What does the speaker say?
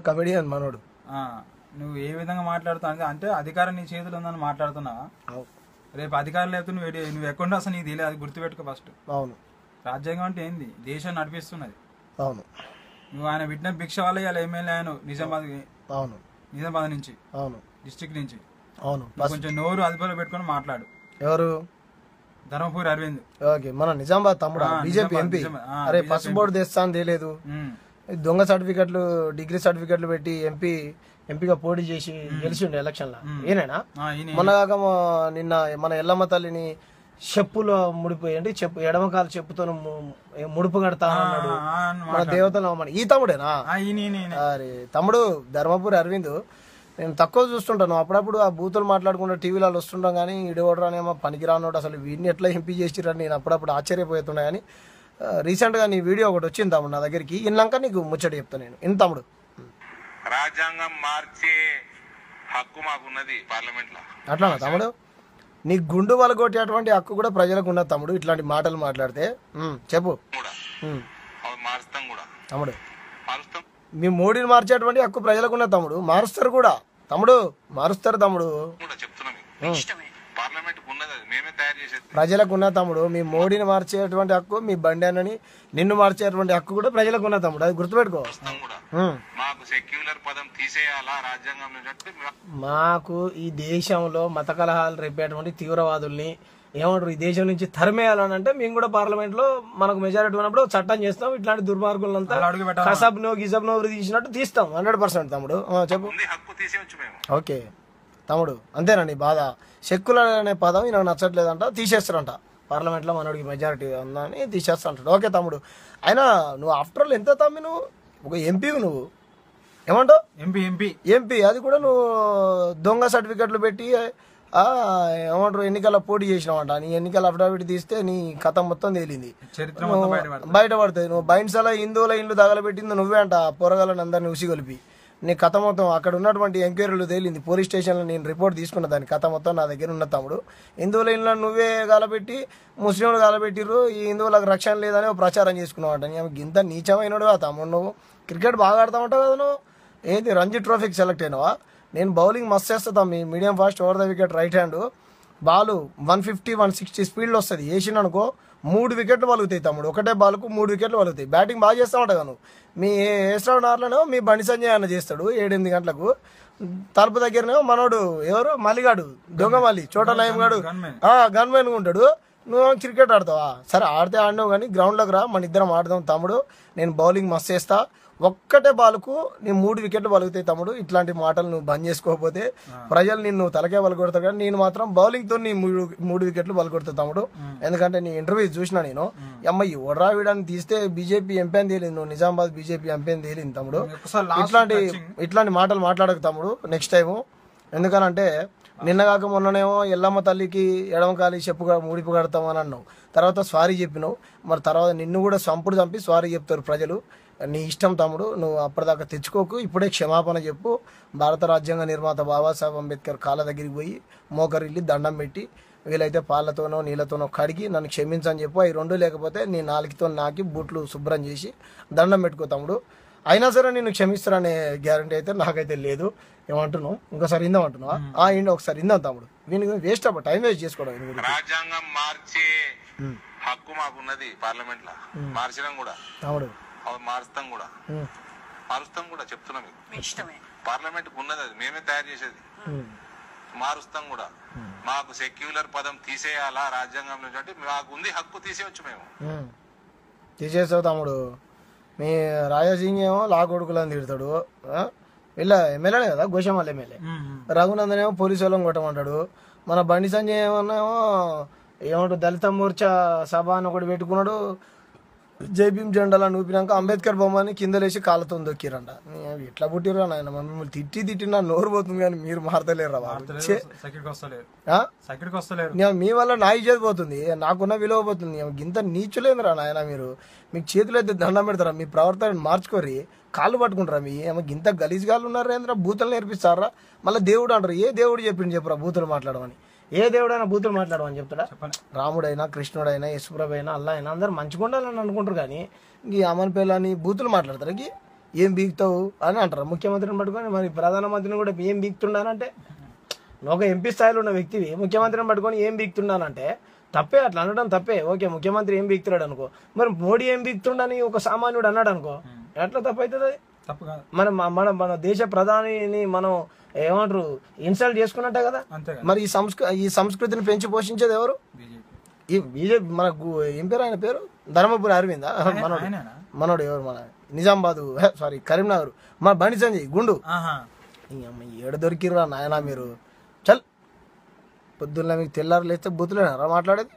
Comedian మనోడు. నువ్వు ఏ విధంగా మాట్లాడుతావు అంటే అధికారం నీ చేతిలో ఉందని మాట్లాడుతున్నావా? రేపు అధికారం లేకపోతే నువ్వు ఎక్కడ అసలు నీకు తెలియదు, అది గుర్తుపెట్టుకో ఫస్ట్. అవును, రాజ్యాంగం అంటే ఏంది? దేశం నడిపిస్తున్నది. అవును, నువ్వు ఆయన పెట్టిన భిక్ష వల్ల ఇలా ఎమ్మెల్యే ఆయన నిజామాబాద్. అవును, నిజామాబాద్ నుంచి, అవును, డిస్ట్రిక్ట్ నుంచి. అవును, కొంచెం నోరు అదుపులో పెట్టుకుని మాట్లాడు. ఎవరు? ధర్మపురి అరవింద్. ఓకే, మన నిజామాబాద్ తమ్ముడు, బీజేపీ ఎంపీ. అరే పసుపు బోర్డు తెస్తా అని తెలియదు, దొంగ సర్టిఫికెట్లు, డిగ్రీ సర్టిఫికెట్లు పెట్టి ఎంపీగా పోటీ చేసి గెలిచిండు ఎలక్షన్ లా. ఏనేనా? మొన్నగాక నిన్న మన ఎల్లమ్మ తల్లిని చెప్పులో ముడిపోయి అంటే ఎడమకాలు చెప్పుతో ముడుపు కడతా అన్నాడు మన దేవతలు. ఈ తమ్ముడేనా? అరే తమ్ముడు ధర్మపురి అరవింద్, నేను తక్కువ చూస్తుంటాను అప్పుడప్పుడు, ఆ బూతులు మాట్లాడుకుంటూ టీవీలలో వస్తుంటాం. కానీ ఇడవడరానేమో పనికిరానోడు, అసలు వీడిని ఎట్లా ఎంపీ చేసిరని నేను అప్పుడప్పుడు ఆశ్చర్యపోతున్నా. కానీ రీసెంట్గా నీ వీడియో ఒకటి వచ్చింది తమ్ముడు నా దగ్గరికి, ఇన్నాక నీకు ముచ్చట చెప్తాను నేను. ఇన్ తమ్ముడు, రాజ్యాంగం మార్చే హక్కు మాకున్నది పార్లమెంట్ లో. అట్లానా తమ్ముడు? నీ గుండు వలగొట్టేటువంటి హక్కు కూడా ప్రజలకు ఉన్నది తమ్ముడు. ఇట్లాంటి మాటలు మాట్లాడితే చెప్పు మారుస్తాం కూడా తమ్ముడు. మారుస్తాం. మీ మోడీని మార్చేటువంటి హక్కు ప్రజలకు ఉన్నది తమ్ముడు. మారుస్తారు కూడా తమ్ముడు, మారుస్తారు తమ్ముడు. పార్లమెంట్ ఉన్నది, అది మేమే తయారు చేసేది. ప్రజలకు ఉన్న తమ్ముడు, మీ మోడీని మార్చేటువంటి హక్కు, మీ బండి అని నిన్ను మార్చేటువంటి హక్కు కూడా ప్రజలకు ఉన్న తమ్ముడు, అది గుర్తుపెట్టుకో. మాకు సెక్యులర్ పదం తీసేయాలా రాజ్యాంగం? మాకు ఈ దేశంలో మత కలహాలు రేపేటువంటి తీవ్రవాదుల్ని ఏమంటారు, ఈ దేశం నుంచి తరిమేయాలని అంటే మేము కూడా పార్లమెంట్ లో మనకు మెజారిటీ ఉన్నప్పుడు చట్టం చేస్తాం. ఇట్లాంటి దుర్మార్గులంతా కసబ్నో గిజబ్నో తీసినట్టు తీస్తాం 100% తమ్ముడు. చెప్పు. ఓకే తమ్ముడు, అంతేనా నీ బాధ? సెక్యులర్ అనే పదం నాకు నచ్చట్లేదంట, తీసేస్తారంట పార్లమెంట్ లో, మనోడికి మెజారిటీ ఉందని తీసేస్తాంటాడు. ఓకే తమ్ముడు, అయినా నువ్వు ఆఫ్టర్ ఆల్ ఎంత తమ్మి, నువ్వు ఒక ఎంపీ, నువ్వు ఏమంటావు? ఎంపీ అది కూడా నువ్వు దొంగ సర్టిఫికెట్లు పెట్టి ఏమంటారు ఎన్నికల పోటీ చేసినావంట. నీ ఎన్నికల అఫిడవిట్ తీస్తే నీ కథ మొత్తం తేలింది, బయటపడుతుంది. నువ్వు బైండ్స్లో హిందువుల ఇండ్లు తగలబెట్టింది నువ్వే అంట, పొరగాలని అందరినీ ఉసిగొలిపి. నీ కథ మొత్తం అక్కడ ఉన్నటువంటి ఎంక్వైరీలు తేలింది, పోలీస్ స్టేషన్లో నేను రిపోర్ట్ తీసుకున్న, దాని కథ మొత్తం నా దగ్గర ఉన్న తమ్ముడు. హిందువుల ఇంట్లో నువ్వే గాలబెట్టి ముస్లింలు గాలబెట్టిర్రు, ఈ హిందువులకు రక్షణ లేదని ప్రచారం చేసుకున్నావు అంట. ఇంత నీచమైనడు ఆ తమ్ముడు. నువ్వు క్రికెట్ బాగా ఆడతామంటావు కదా నువ్వు, ఏంటి రంజీ ట్రోఫీకి సెలెక్ట్ అయినావా? నేను బౌలింగ్ మస్తు చేస్తాం, మీ medium fast over the wicket right hand ball 150-160 స్పీడ్లో వస్తుంది. వేసిననుకో 3 వికెట్లు పలుగుతాయి తమ్ముడు, ఒకటే బాల్కు 3 వికెట్లు పలుగుతాయి. బ్యాటింగ్ బాగా చేస్తామంట కదా నువ్వు. మీ ఏస్రావు నార్లోనేమో మీ బండి సంజయ్ అన్న చేస్తాడు 7-8 గంటలకు. తలుపు దగ్గరనేమో మనోడు ఎవరు మల్లిగాడు, దొంగ మల్లి, చోట నయం గాడు గన్మెన్ ఉంటాడు. నువ్వు క్రికెట్ ఆడతావా? సరే ఆడితే ఆడినావు, కానీ గ్రౌండ్లోకి రా, మన ఇద్దరం ఆడదాం తమ్ముడు. నేను బౌలింగ్ మస్తు చేస్తా, ఒక్కటే బాల్కు నీ 3 వికెట్లు పలుగుతాయి తమ్ముడు. ఇట్లాంటి మాటలు నువ్వు బంద్ చేసుకోకపోతే ప్రజలు నిన్ను తలకే పలుకొడతారు, కానీ నేను మాత్రం బౌలింగ్తో నీ 3 వికెట్లు పలుకొడతా తమ్ముడు. ఎందుకంటే నీ ఇంటర్వ్యూ చూసినా నేను, అమ్మాయి ఒడ్రావిడాన్ని తీస్తే బీజేపీ ఎంపీ అని తేలింది, నువ్వు నిజామాబాద్ బీజేపీ ఎంపీ అని తేలింది తమ్ముడు. ఇట్లాంటి మాటలు మాట్లాడకు తమ్ముడు నెక్స్ట్ టైము. ఎందుకనంటే నిన్నగాక మొన్ననేమో ఎల్లమ్మ తల్లికి ఎడమకాలి ముడిపు కడతామని అన్నావు, తర్వాత సారీ చెప్పినావు. మరి తర్వాత నిన్ను కూడా సంపుడు చంపి సారీ చెప్తారు ప్రజలు. నీ ఇష్టం తమ్ముడు, నువ్వు అప్పటిదాకా తెచ్చుకోకు, ఇప్పుడే క్షమాపణ చెప్పు. భారత రాజ్యాంగ నిర్మాత బాబాసాహెబ్ అంబేద్కర్ కాళ్ళ దగ్గరికి పోయి మోకరిల్లి దండం పెట్టి, వీలైతే పాలతోనో నీళ్ళతోనో కడిగి నన్ను క్షమించని చెప్పు. అవి 2 లేకపోతే నీ నాలుగుతో నాకి బూట్లు శుభ్రం చేసి దండం పెట్టుకో తమ్ముడు. అయినా సరే నేను క్షమిస్తాననే గ్యారంటీ అయితే నాకైతే లేదు. ఏమంటున్నావు? ఇంకోసారి ఇందాం అంటున్నావా? ఒకసారి ఇందాం తమ్ముడు, వీనికి వేస్ట్ అవ్వ, టైం వేస్ట్ చేసుకోవడం. రాజ్యాంగం మార్చే హక్కు మాకున్నది పార్లమెంట్ లో, మార్చడం కూడా తమ్ముడు, మారుస్తాం కూడా చెప్తున్నా మీకు. పార్లమెంట్ ఉన్నది, అది మేమే తయారు చేసేది. మారుస్తాం కూడా. మాకు సెక్యులర్ పదం తీసేయాలా రాజ్యాంగం నుంచి అంటే మాకు ఉంది హక్కు, తీసేయచ్చు మేము. తీసేస్తావు తమ్ముడు. మీ రాజాసింగ్ ఏమో లా కొడుకులని తిడతాడు, వీళ్ళ ఎమ్మెల్యేనే కదా గోషమాల్ ఎమ్మెల్యే. రఘునందన్ ఏమో పోలీసు వాళ్ళని కొట్టమంటాడు. మన బండి సంజయ్ ఏమన్నామో ఏమంటాడు దళిత మోర్చా సభ అని ఒకటి పెట్టుకున్నాడు, జై భీమ్ జెండాలను ఊపినాక అంబేద్కర్ బొమ్మని కిందలేసి కాళ్ళతో దొక్కిరంట. ఎట్లా పుట్టిరా నాయన, మిమ్మల్ని తిట్టినా నోరు పోతుంది, కానీ మీరు మారతలేరు రా. మీ వల్ల నా ఇజ్జత్ పోతుంది, నాకున్న విలువ పోతుంది. ఇంత నీచులేదురా నాయన మీరు. మీకు చేతులు అయితే దండం పెడతారా? మీ ప్రవర్తన మార్చుకోరి, కాళ్ళు పట్టుకుంటారా? మీ ఇంత గలీజ్గాళ్ళు ఉన్నారా? ఏంద్రా బూతులు నేర్పిస్తారా? మళ్ళీ దేవుడు అంటారు. ఏ దేవుడు చెప్పిండు చెప్పురా బూతులు మాట్లాడమని? ఏ దేవుడైనా బూతులు మాట్లాడమని చెప్తాడా? రాముడైనా కృష్ణుడైనా యశ్వ్రభైనా అల్లా అయినా అందరు మంచిగా ఉండాలని అనుకుంటారు, కానీ ఈ అమన్ పేలని బూతులు మాట్లాడతారు. ఏం బీక్తావు అని అంటారు ముఖ్యమంత్రిని పట్టుకొని. మరి ప్రధానమంత్రిని కూడా ఏం బీక్తుండానంటే, నువ్వు ఒక ఎంపీ స్థాయిలో ఉన్న వ్యక్తివి ముఖ్యమంత్రిని పట్టుకొని ఏం బీక్తుండానంటే తప్పే, అట్లా అనడం తప్పే. ఓకే, ముఖ్యమంత్రి ఏం బీక్తున్నాడు అనుకో, మరి మోడీ ఏం బీక్తుండని ఒక సామాన్యుడు అన్నాడు అనుకో, ఎట్లా తప్పు అవుతుంది? తప్పు కాదు. మన దేశ ప్రధానిని మనం ఏమంటారు ఇన్సల్ట్ చేసుకున్నట్టే కదా. మరి ఈ సంస్కృతిని పెంచి పోషించేది ఎవరు? ఈ బీజేపీ. మనకు ఏం పేరు ఆయన పేరు? ధర్మపురి అరవిందా? మనోడు ఎవరు? మన నిజామాబాదు, సారీ కరీంనగర్, మా బండి సంజయ్ గుండు. ఏడు దొరికిర్రా నాయనా మీరు. చల్, పొద్దున్న మీకు తెల్లారు లేస్తే బూతులేనారా మాట్లాడేది?